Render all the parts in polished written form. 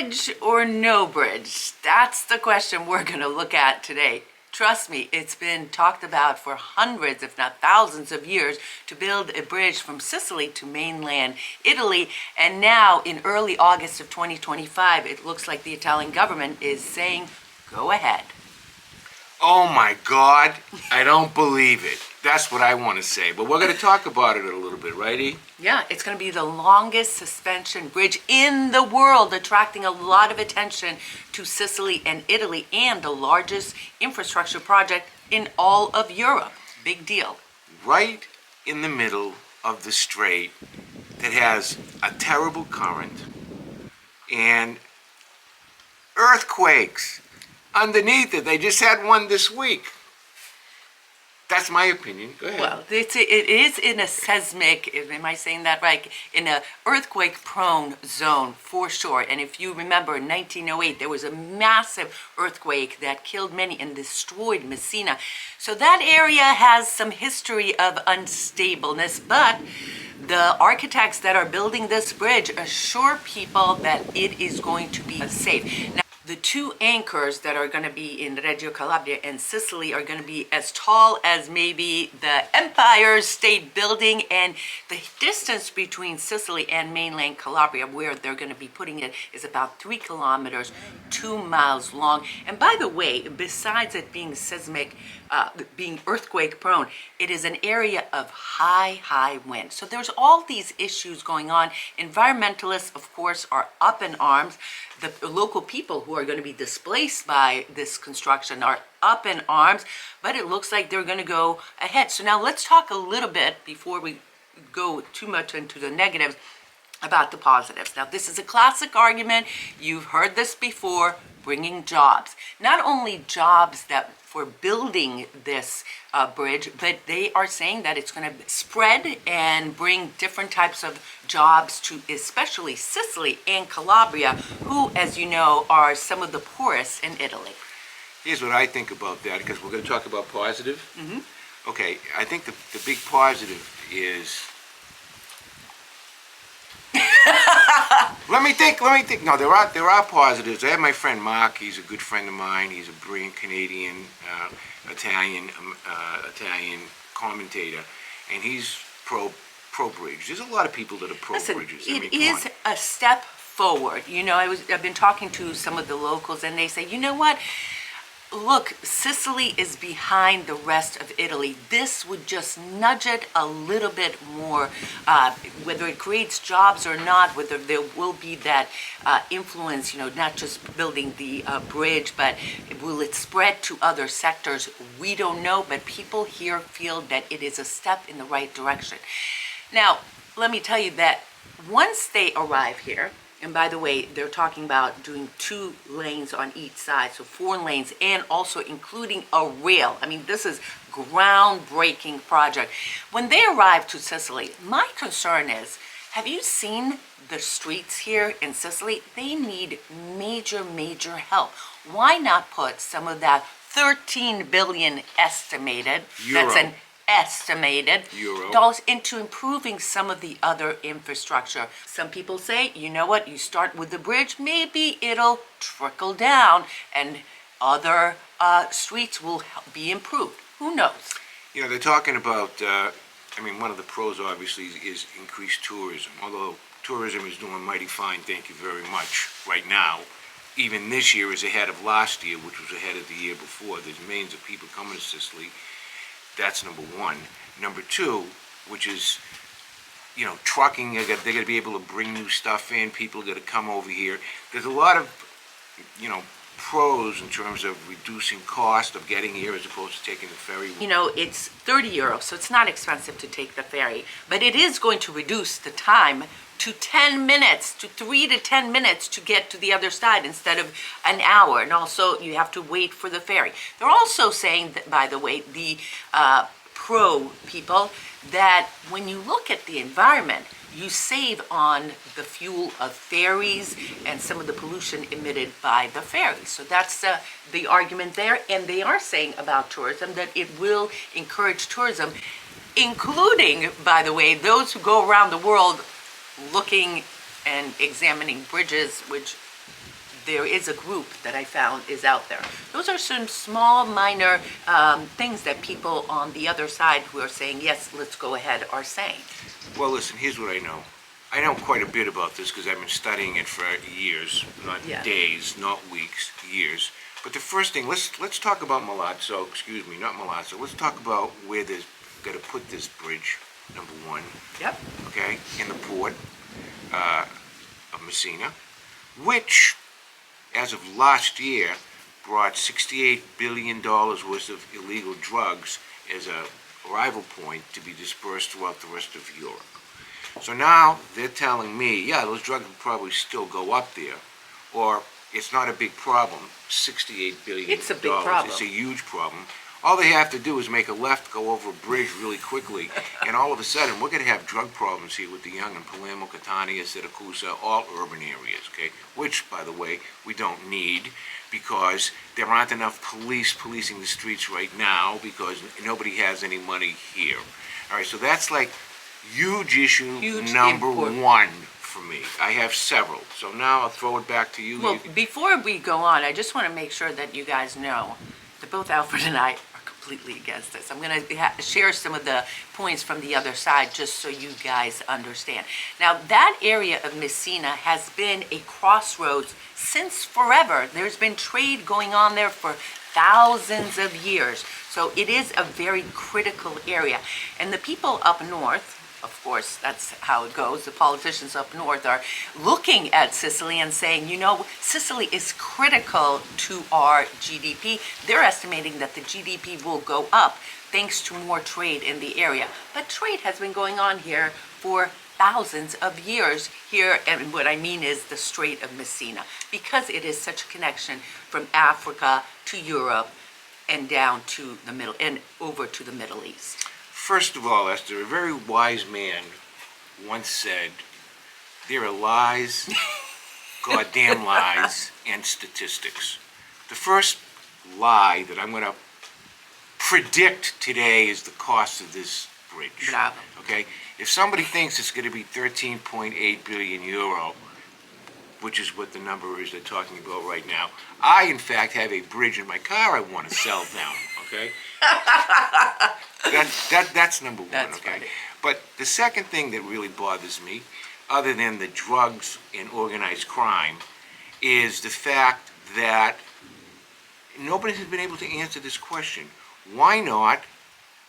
Bridge or no bridge? That's the question we're going to look at today. Trust me, it's been talked about for hundreds, if not thousands of years to build a bridge from Sicily to mainland Italy. And now in early August of 2025, it looks like the Italian government is saying, go ahead. Oh my God, I don't believe it. That's what I want to say. But we're going to talk about it a little bit, right, E? Yeah, it's going to be the longest suspension bridge in the world, attracting a lot of attention to Sicily and Italy, and the largest infrastructure project in all of Europe. Big deal. Right in the middle of the strait that has a terrible current and earthquakes underneath it. They just had one this week. That's my opinion. Go ahead. Well, it is in a seismic, am I saying that right? In an earthquake-prone zone, for sure. And if you remember, in 1908, there was a massive earthquake that killed many and destroyed Messina. So that area has some history of unstableness, but the architects that are building this bridge assure people that it is going to be safe. Now, the two anchors that are going to be in Reggio Calabria and Sicily are going to be as tall as maybe the Empire State Building, and the distance between Sicily and mainland Calabria, where they're going to be putting it, is about 3 kilometers, 2 miles long. And by the way, besides it being seismic, being earthquake prone, it is an area of high wind. So there's all these issues going on. Environmentalists, of course, are up in arms. The local people who are going to be displaced by this construction are up in arms, but it looks like they're going to go ahead. So now let's talk a little bit, before we go too much into the negatives, about the positives. Now, this is a classic argument. You've heard this before, bringing jobs. Not only jobs that for building this bridge, but they are saying that it's going to spread and bring different types of jobs to especially Sicily and Calabria, who, as you know, are some of the poorest in Italy. Here's what I think about that, because we're going to talk about positive. Okay, I think the big positive is... Let me think. No, there are positives. I have my friend Mark. He's a good friend of mine. He's a brilliant Canadian, Italian commentator, and he's pro bridge. There's a lot of people that are pro bridges. It is a step forward. You know, I've been talking to some of the locals, and they say, you know what? Look, Sicily is behind the rest of Italy. This would just nudge it a little bit more, whether it creates jobs or not, whether there will be that influence, you know, not just building the bridge, but will it spread to other sectors? We don't know, but people here feel that it is a step in the right direction. Now, let me tell you that once they arrive here, and by the way, they're talking about doing 2 lanes on each side, so 4 lanes, and also including a rail. I mean, this is groundbreaking project. When they arrive to Sicily, my concern is, have you seen the streets here in Sicily? They need major help. Why not put some of that 13 billion estimated, Euro. that's an estimated dollars, into improving some of the other infrastructure. Some people say, you know what, you start with the bridge, maybe it'll trickle down and other streets will be improved. Who knows? You know, they're talking about, I mean, one of the pros obviously is increased tourism, although tourism is doing mighty fine, thank you very much, right now. Even this year is ahead of last year, which was ahead of the year before. There's millions of people coming to Sicily. That's number one. Number two, which is, you know, trucking, they're going to be able to bring new stuff in, people are going to come over here. There's a lot of, you know, pros in terms of reducing cost of getting here as opposed to taking the ferry. You know, it's 30 euros, so it's not expensive to take the ferry, but it is going to reduce the time to 10 minutes, to 3 to 10 minutes to get to the other side instead of an hour. And also you have to wait for the ferry. They're also saying that, by the way, the pro people, that when you look at the environment, you save on the fuel of ferries and some of the pollution emitted by the ferries. So that's the argument there. And they are saying about tourism that it will encourage tourism, including, by the way, those who go around the world looking and examining bridges, which there is a group that I found is out there. Those are some small, minor things that people on the other side who are saying, yes, let's go ahead, are saying. Well, listen, here's what I know. I know quite a bit about this because I've been studying it for years, not Yeah. days, not weeks, years. But the first thing, let's talk about Malazzo, excuse me, not Malazzo. Let's talk about where they've got to put this bridge, number one, Yep. okay, in the port of Messina, which, as of last year, brought $68 billion worth of illegal drugs as a arrival point to be dispersed throughout the rest of Europe. So now they're telling me, yeah, those drugs will probably still go up there, or it's not a big problem, $68 billion. It's a big problem. It's a huge problem. All they have to do is make a left, go over a bridge really quickly, and all of a sudden, we're going to have drug problems here with the young in Palermo, Catania, Siracusa, all urban areas, okay? Which, by the way, we don't need because there aren't enough police policing the streets right now because nobody has any money here. All right, so that's like huge issue number important. one for me. I have several, so now I'll throw it back to you. Well, before we go on, I just want to make sure that you guys know that both Alfred and I are completely against this. I'm going to share some of the points from the other side just so you guys understand. Now, that area of Messina has been a crossroads since forever. There's been trade going on there for thousands of years. So it is a very critical area. And the people up north, of course, that's how it goes. The politicians up north are looking at Sicily and saying, you know, Sicily is critical to our GDP. They're estimating that the GDP will go up thanks to more trade in the area. But trade has been going on here for thousands of years here, and what I mean is the Strait of Messina, because it is such a connection from Africa to Europe and down to the middle and over to the Middle East. First of all, Esther, a very wise man once said, there are lies, goddamn lies, and statistics. The first lie that I'm going to predict today is the cost of this bridge. Bravo. Okay? If somebody thinks it's going to be 13.8 billion euro, which is what the number is they're talking about right now, I, in fact, have a bridge in my car I want to sell them, okay? That's number one, That's okay? funny. But the second thing that really bothers me, other than the drugs and organized crime, is the fact that nobody has been able to answer this question. Why not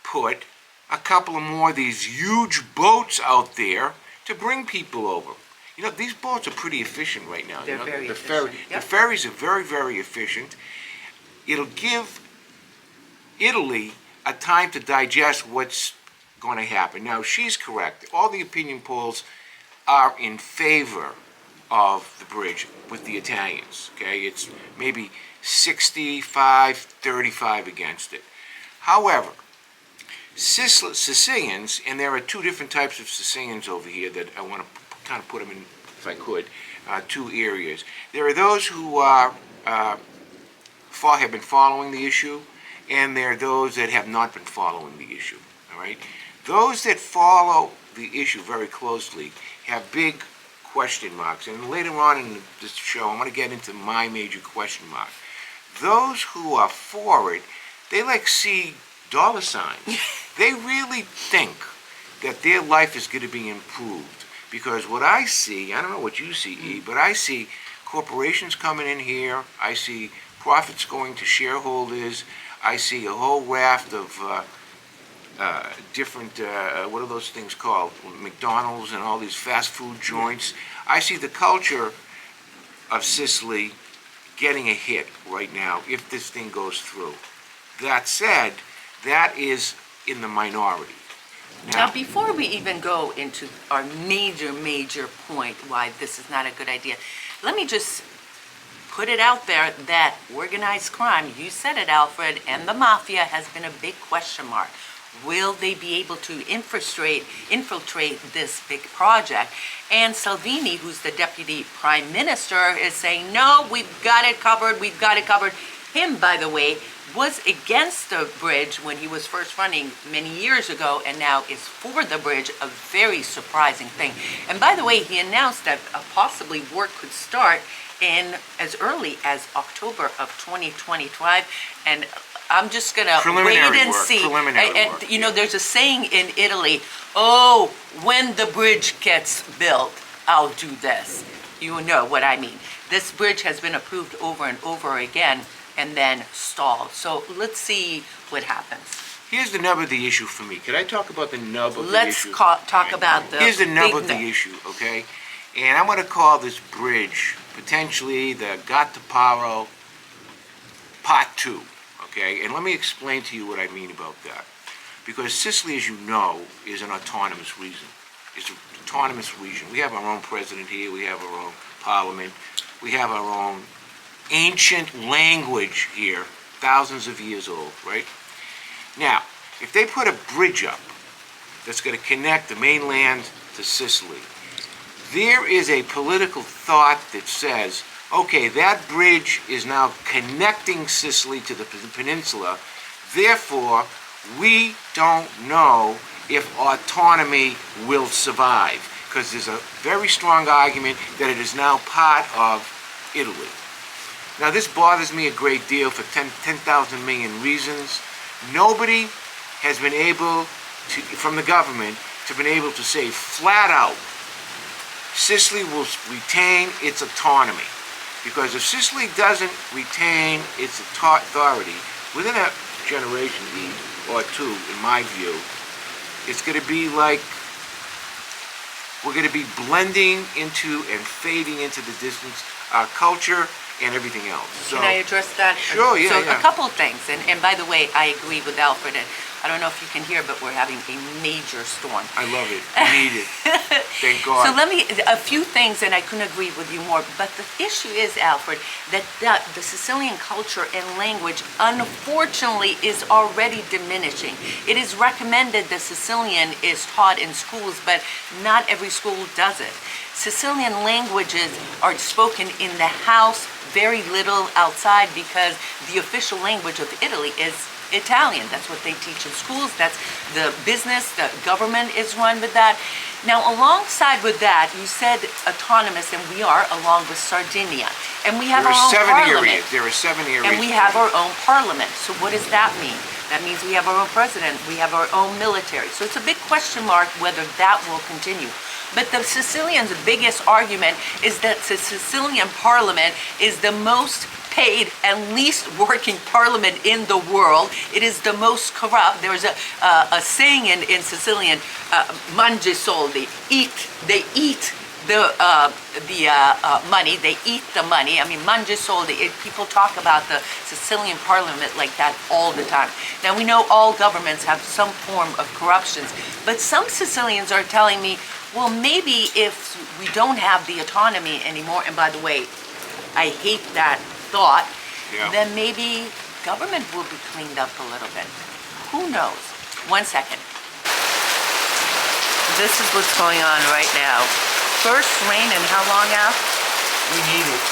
put a couple of more of these huge boats out there to bring people over? You know, these boats are pretty efficient right now. They're you know? very the efficient, yep. The ferries are very, very efficient. It'll give Italy a time to digest what's going to happen. Now, she's correct. All the opinion polls are in favor of the bridge with the Italians, okay? It's maybe 65-35 against it. However, Sicilians, and there are two different types of Sicilians over here that I want to kind of put them in, if I could, two areas. There are those who have been following the issue, and there are those that have not been following the issue, all right? Those that follow the issue very closely have big question marks, and later on in this show, I'm going to get into my major question mark. Those who are for it, they like see dollar signs. They really think that their life is going to be improved, because what I see, I don't know what you see, E, but I see corporations coming in here, I see profits going to shareholders, I see a whole raft of different, what are those things called? McDonald's and all these fast food joints. I see the culture of Sicily getting a hit right now if this thing goes through. That said, that is in the minority. Now, before we even go into our major point why this is not a good idea, let me just put it out there that organized crime, you said it, Alfred, and the mafia has been a big question mark. Will they be able to infiltrate this big project? And Salvini, who's the deputy prime minister, is saying, no, we've got it covered, we've got it covered. Him, by the way, was against the bridge when he was first running many years ago, and now is for the bridge, a very surprising thing. And by the way, he announced that possibly work could start in as early as October of 2025, and I'm just gonna Preliminary wait and work, see. preliminary And, work, you know, yeah. there's a saying in Italy, oh, when the bridge gets built, I'll do this. You know what I mean. This bridge has been approved over and over again and then stalled. So let's see what happens. Here's the nub of the issue for me. Could I talk about the nub of the Let's issue? talk about the Here's the nub big of the nub. issue, okay? And I'm going to call this bridge potentially the Gataparo Part 2, okay? And let me explain to you what I mean about that. Because Sicily, as you know, is an autonomous region. It's an autonomous region. We have our own president here. We have our own parliament. We have our own ancient language here, thousands of years old, right? Now, if they put a bridge up that's going to connect the mainland to Sicily, there is a political thought that says, okay, that bridge is now connecting Sicily to the peninsula, therefore, we don't know if autonomy will survive, because there's a very strong argument that it is now part of Italy. Now, this bothers me a great deal for 10,000 million reasons. Nobody has been able to, from the government, been able to say flat out, Sicily will retain its autonomy. Because if Sicily doesn't retain its authority, within a generation or two, in my view, it's going to be like we're going to be blending into and fading into the distance our culture and everything else. So, Can I address that? Sure, yeah, So yeah. a couple of things, and by the way, I agree with Alfred, and I don't know if you can hear, but we're having a major storm. I love it. We need it. Thank God. So a few things, and I couldn't agree with you more, but the issue is, Alfred, that the Sicilian culture and language, unfortunately, is already diminishing. It is recommended that Sicilian is taught in schools, but not every school does it. Sicilian languages are spoken in the house, very little outside, because the official language of Italy is Italian. That's what they teach in schools. That's the business, the government is run with that. Now, alongside with that, you said autonomous, and we are, along with Sardinia. And we have There our are own 7 parliament. areas. There are 7 areas. And we have our own parliament. So what does that mean? That means we have our own president, we have our own military. So it's a big question mark whether that will continue. But the Sicilians' biggest argument is that the Sicilian parliament is the most paid and least working parliament in the world. It is the most corrupt. There is a saying in Sicilian, mangi soldi, they eat the money, they eat the money. I mean, mangi soldi, people talk about the Sicilian parliament like that all the time. Now, we know all governments have some form of corruptions, but some Sicilians are telling me, well, maybe if we don't have the autonomy anymore, and by the way, I hate that thought, Yeah. then maybe government will be cleaned up a little bit. Who knows? 1 second. This is what's going on right now. First rain in how long, Al? We need it.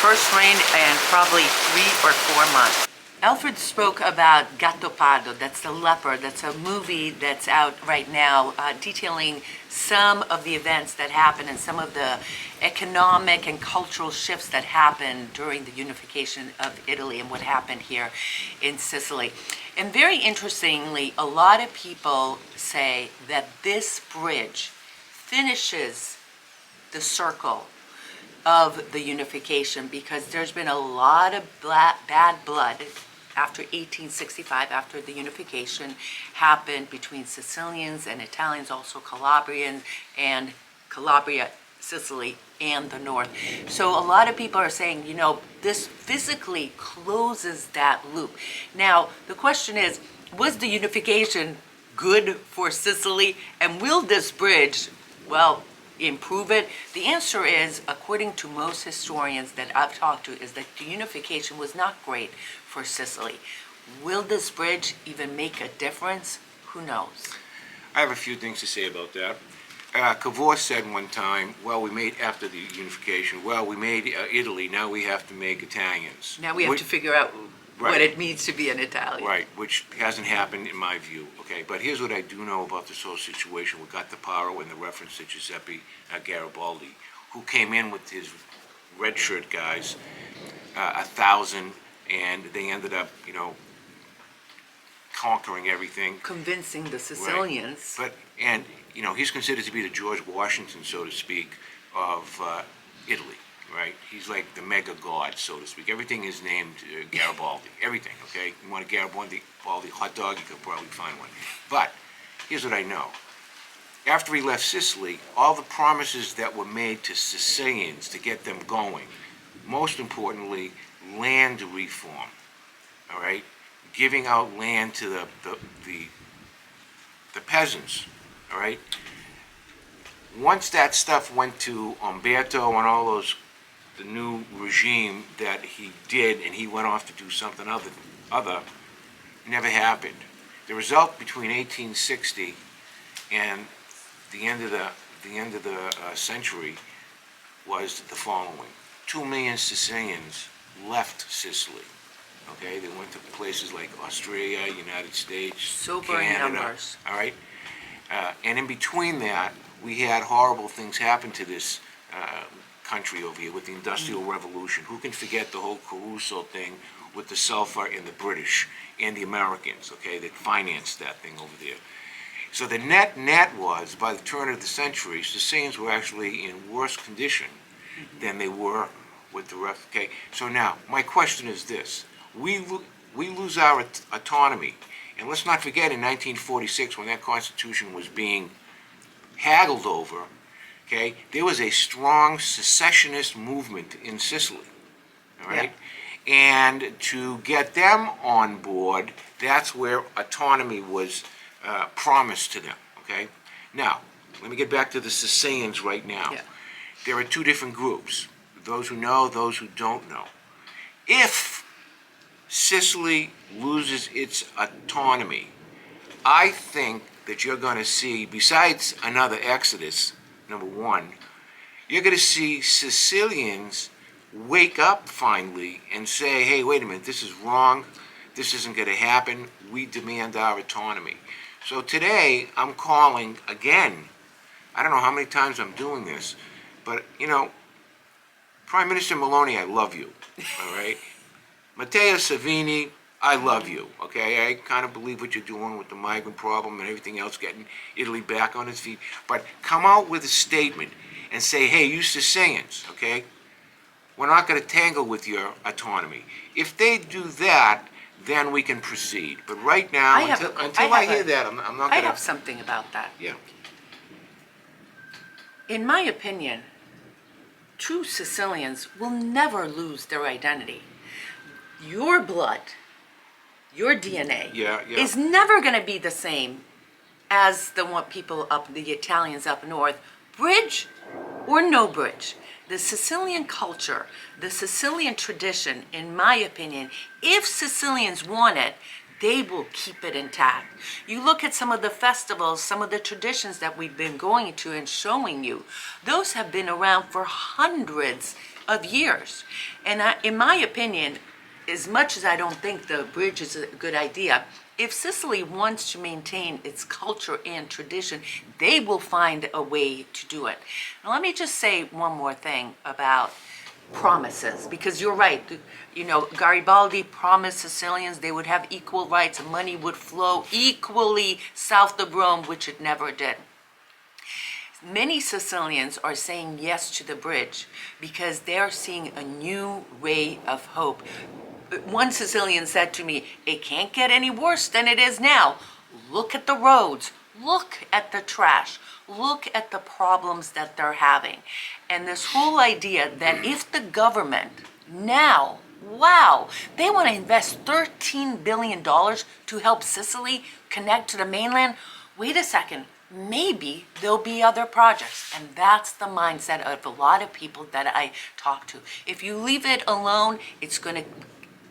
First rain in probably 3 or 4 months. Alfred spoke about Gattopardo, that's the leopard. That's a movie that's out right now detailing some of the events that happened and some of the economic and cultural shifts that happened during the unification of Italy and what happened here in Sicily. And very interestingly, a lot of people say that this bridge finishes the circle of the unification, because there's been a lot of bad blood after 1865, after the unification happened between Sicilians and Italians, also Calabrians, and Calabria, Sicily, and the north. So a lot of people are saying, you know, this physically closes that loop. Now, the question is, was the unification good for Sicily? And will this bridge, well, improve it? The answer is, according to most historians that I've talked to, is that the unification was not great for Sicily. Will this bridge even make a difference? Who knows? I have a few things to say about that. Cavour said one time, well, we made, after the unification, well, we made Italy, now we have to make Italians. Now we have to figure out what Right. it means to be an Italian. Right, which hasn't happened in my view, okay? But here's what I do know about this whole situation. We got the power and the reference to Giuseppe Garibaldi, who came in with his red shirt guys, 1,000, and they ended up, conquering everything. Convincing the Right. Sicilians. But, and, he's considered to be the George Washington, so to speak, of Italy, right? He's like the mega god, so to speak. Everything is named Garibaldi, everything, okay? You want a Garibaldi hot dog, you could probably find one. But, here's what I know. After he left Sicily, all the promises that were made to Sicilians to get them going, most importantly, land reform, all right? Giving out land to the peasants, all right? Once that stuff went to Umberto and all those, the new regime that he did, and he went off to do something other, never happened. The result between 1860 and the end of the century was the following: 2 million Sicilians left Sicily. Okay, they went to places like Australia, United States, Sobering Canada. numbers. All right, and in between that, we had horrible things happen to this country over here with the Industrial Revolution. Who can forget the whole Caruso thing with the sulfur and the British and the Americans? Okay, that financed that thing over there. So the net was, by the turn of the century, Sicilians were actually in worse condition than they were with the rest. Okay, so now my question is this: we lose our autonomy, and let's not forget in 1946 when that Constitution was being haggled over. Okay, there was a strong secessionist movement in Sicily. All right. Yeah. And to get them on board, that's where autonomy was promised to them, okay? Now, let me get back to the Sicilians right now. Yeah. There are two different groups, those who know, those who don't know. If Sicily loses its autonomy, I think that you're going to see, besides another exodus, number one, you're going to see Sicilians wake up finally and say, hey, wait a minute, this is wrong, this isn't going to happen, we demand our autonomy. So today, I'm calling again, I don't know how many times I'm doing this, but, Prime Minister Maloney, I love you, all right? Matteo Salvini, I love you, okay? I kind of believe what you're doing with the migrant problem and everything else, getting Italy back on its feet. But come out with a statement and say, hey, you Sicilians, okay? We're not going to tangle with your autonomy. If they do that, then we can proceed. But right now, until I hear that, I'm not going to... I have something about that. Yeah. In my opinion, true Sicilians will never lose their identity. Your blood, your DNA, is never going to be the same as the Italians up north, bridge or no bridge. The Sicilian culture, the Sicilian tradition, in my opinion, if Sicilians want it, they will keep it intact. You look at some of the festivals, some of the traditions that we've been going to and showing you, those have been around for hundreds of years. And in my opinion, as much as I don't think the bridge is a good idea, if Sicily wants to maintain its culture and tradition, they will find a way to do it. Now, let me just say one more thing about promises, because you're right. Garibaldi promised Sicilians they would have equal rights and money would flow equally south of Rome, which it never did. Many Sicilians are saying yes to the bridge because they're seeing a new ray of hope. One Sicilian said to me, it can't get any worse than it is now. Look at the roads. Look at the trash. Look at the problems that they're having. And this whole idea that if the government now, they want to invest $13 billion to help Sicily connect to the mainland. Wait a second. Maybe there'll be other projects. And that's the mindset of a lot of people that I talk to. If you leave it alone, it's going to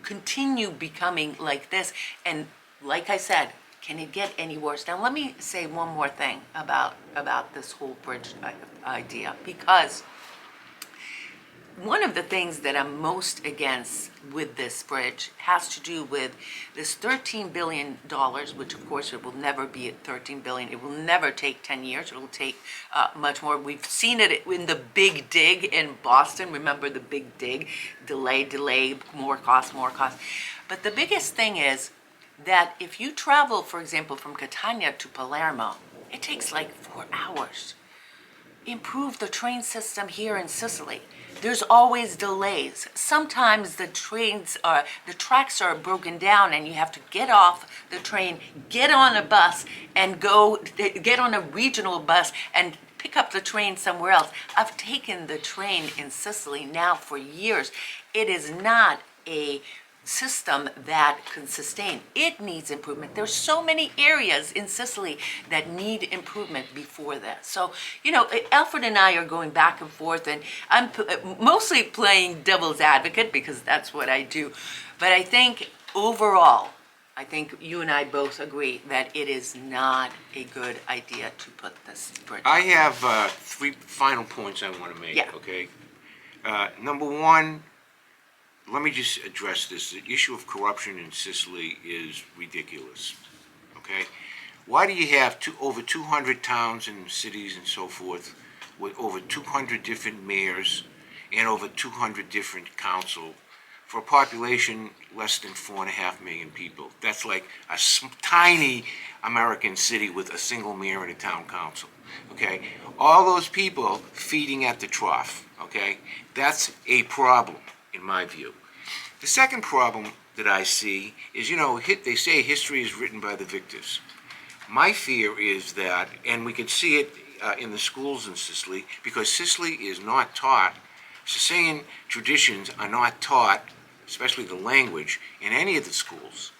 continue becoming like this. And like I said, can it get any worse? Now let me say one more thing about this whole bridge idea, because one of the things that I'm most against with this bridge has to do with this $13 billion, which of course it will never be at $13 billion. It will never take 10 years. It will take much more. We've seen it in the Big Dig in Boston. Remember the Big Dig? Delay, more cost, more cost. But the biggest thing is that if you travel, for example, from Catania to Palermo, it takes like 4 hours. Improve the train system here in Sicily. There's always delays. Sometimes the tracks are broken down and you have to get off the train, get on a bus and get on a regional bus and pick up the train somewhere else. I've taken the train in Sicily now for years. It is not a system that can sustain. It needs improvement. There's so many areas in Sicily that need improvement before that. So, Alfred and I are going back and forth, and I'm mostly playing devil's advocate because that's what I do. But I think overall, you and I both agree that it is not a good idea to put this bridge. I have 3 final points I want to make, Yeah. okay? Number one, let me just address this. The issue of corruption in Sicily is ridiculous, okay? Why do you have over 200 towns and cities and so forth with over 200 different mayors and over 200 different council for a population less than 4.5 million people? That's like a tiny American city with a single mayor and a town council, okay? All those people feeding at the trough, okay? That's a problem, in my view. The second problem that I see is, they say history is written by the victors. My fear is that, and we can see it in the schools in Sicily, because Sicily is not taught, Sicilian traditions are not taught, especially the language, in any of the schools.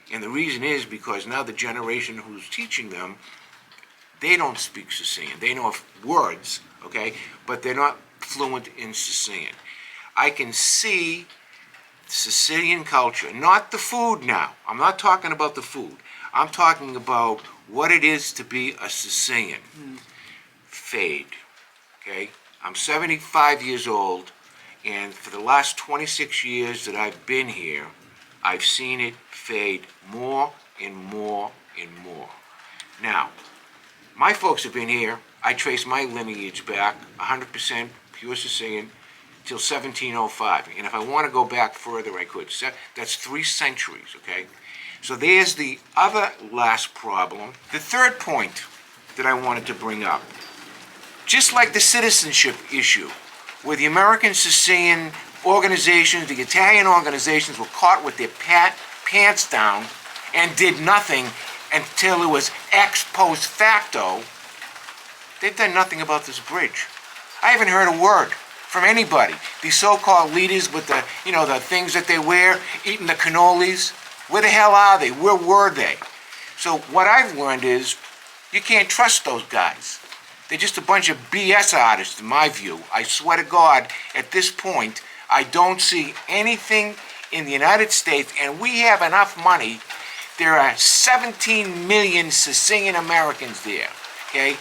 And the reason is because now the generation who's teaching them, they don't speak Sicilian. They know words, okay, but they're not fluent in Sicilian. I can see Sicilian culture, not the food now. I'm not talking about the food. I'm talking about what it is to be a Sicilian. Fade, okay? I'm 75 years old, and for the last 26 years that I've been here, I've seen it fade more and more and more. Now, my folks have been here. I trace my lineage back 100% pure Sicilian till 1705. And if I want to go back further, I could. That's 3 centuries, okay? So there's the other last problem. The third point that I wanted to bring up, just like the citizenship issue, where the American Sicilian organizations, the Italian organizations were caught with their pants down and did nothing until it was ex post facto, they've done nothing about this bridge. I haven't heard a word from anybody. These so-called leaders with the things that they wear, eating the cannolis. Where the hell are they? Where were they? So what I've learned is you can't trust those guys. They're just a bunch of BS artists, in my view. I swear to God, at this point, I don't see anything in the United States, and we have enough money. There are 17 million Sicilian Americans there, okay?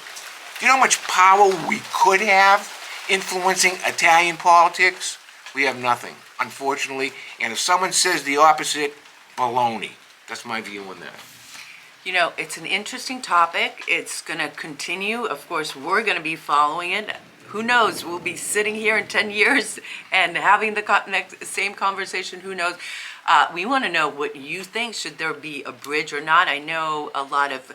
Do you know how much power we could have influencing Italian politics? We have nothing, unfortunately. And if someone says the opposite, baloney. That's my view on that. It's an interesting topic. It's going to continue. Of course, we're going to be following it. Who knows? We'll be sitting here in 10 years and having the same conversation. Who knows? We want to know what you think. Should there be a bridge or not? I know a lot of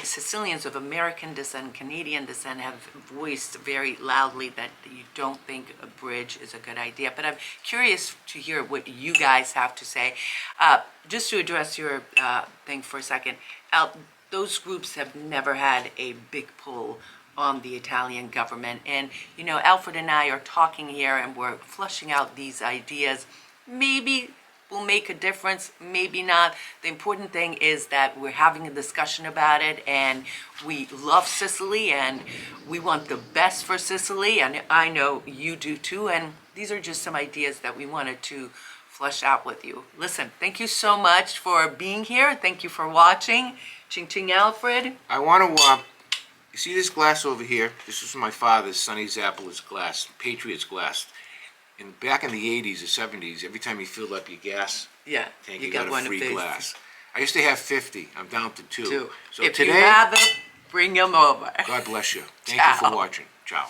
Sicilians of American descent, Canadian descent, have voiced very loudly that you don't think a bridge is a good idea. But I'm curious to hear what you guys have to say. Just to address your thing for a second, those groups have never had a big pull on the Italian government. And, Alfred and I are talking here and we're flushing out these ideas. Maybe will make a difference, maybe not. The important thing is that we're having a discussion about it, and we love Sicily and we want the best for Sicily, and I know you do too, and these are just some ideas that we wanted to flesh out with you. Listen, thank you so much for being here. Thank you for watching. Ching Ching Alfred. I want to, you see this glass over here? This was my father's, Sonny Zappala's glass, Patriot's glass. back in the 80s or 70s, every time you filled up your gas Yeah, tank, you you got got a one of free these. glass. I used to have 50. I'm down to two. Two. So If you today, have it, bring them over. God bless you. Thank you for Ciao. watching. Ciao.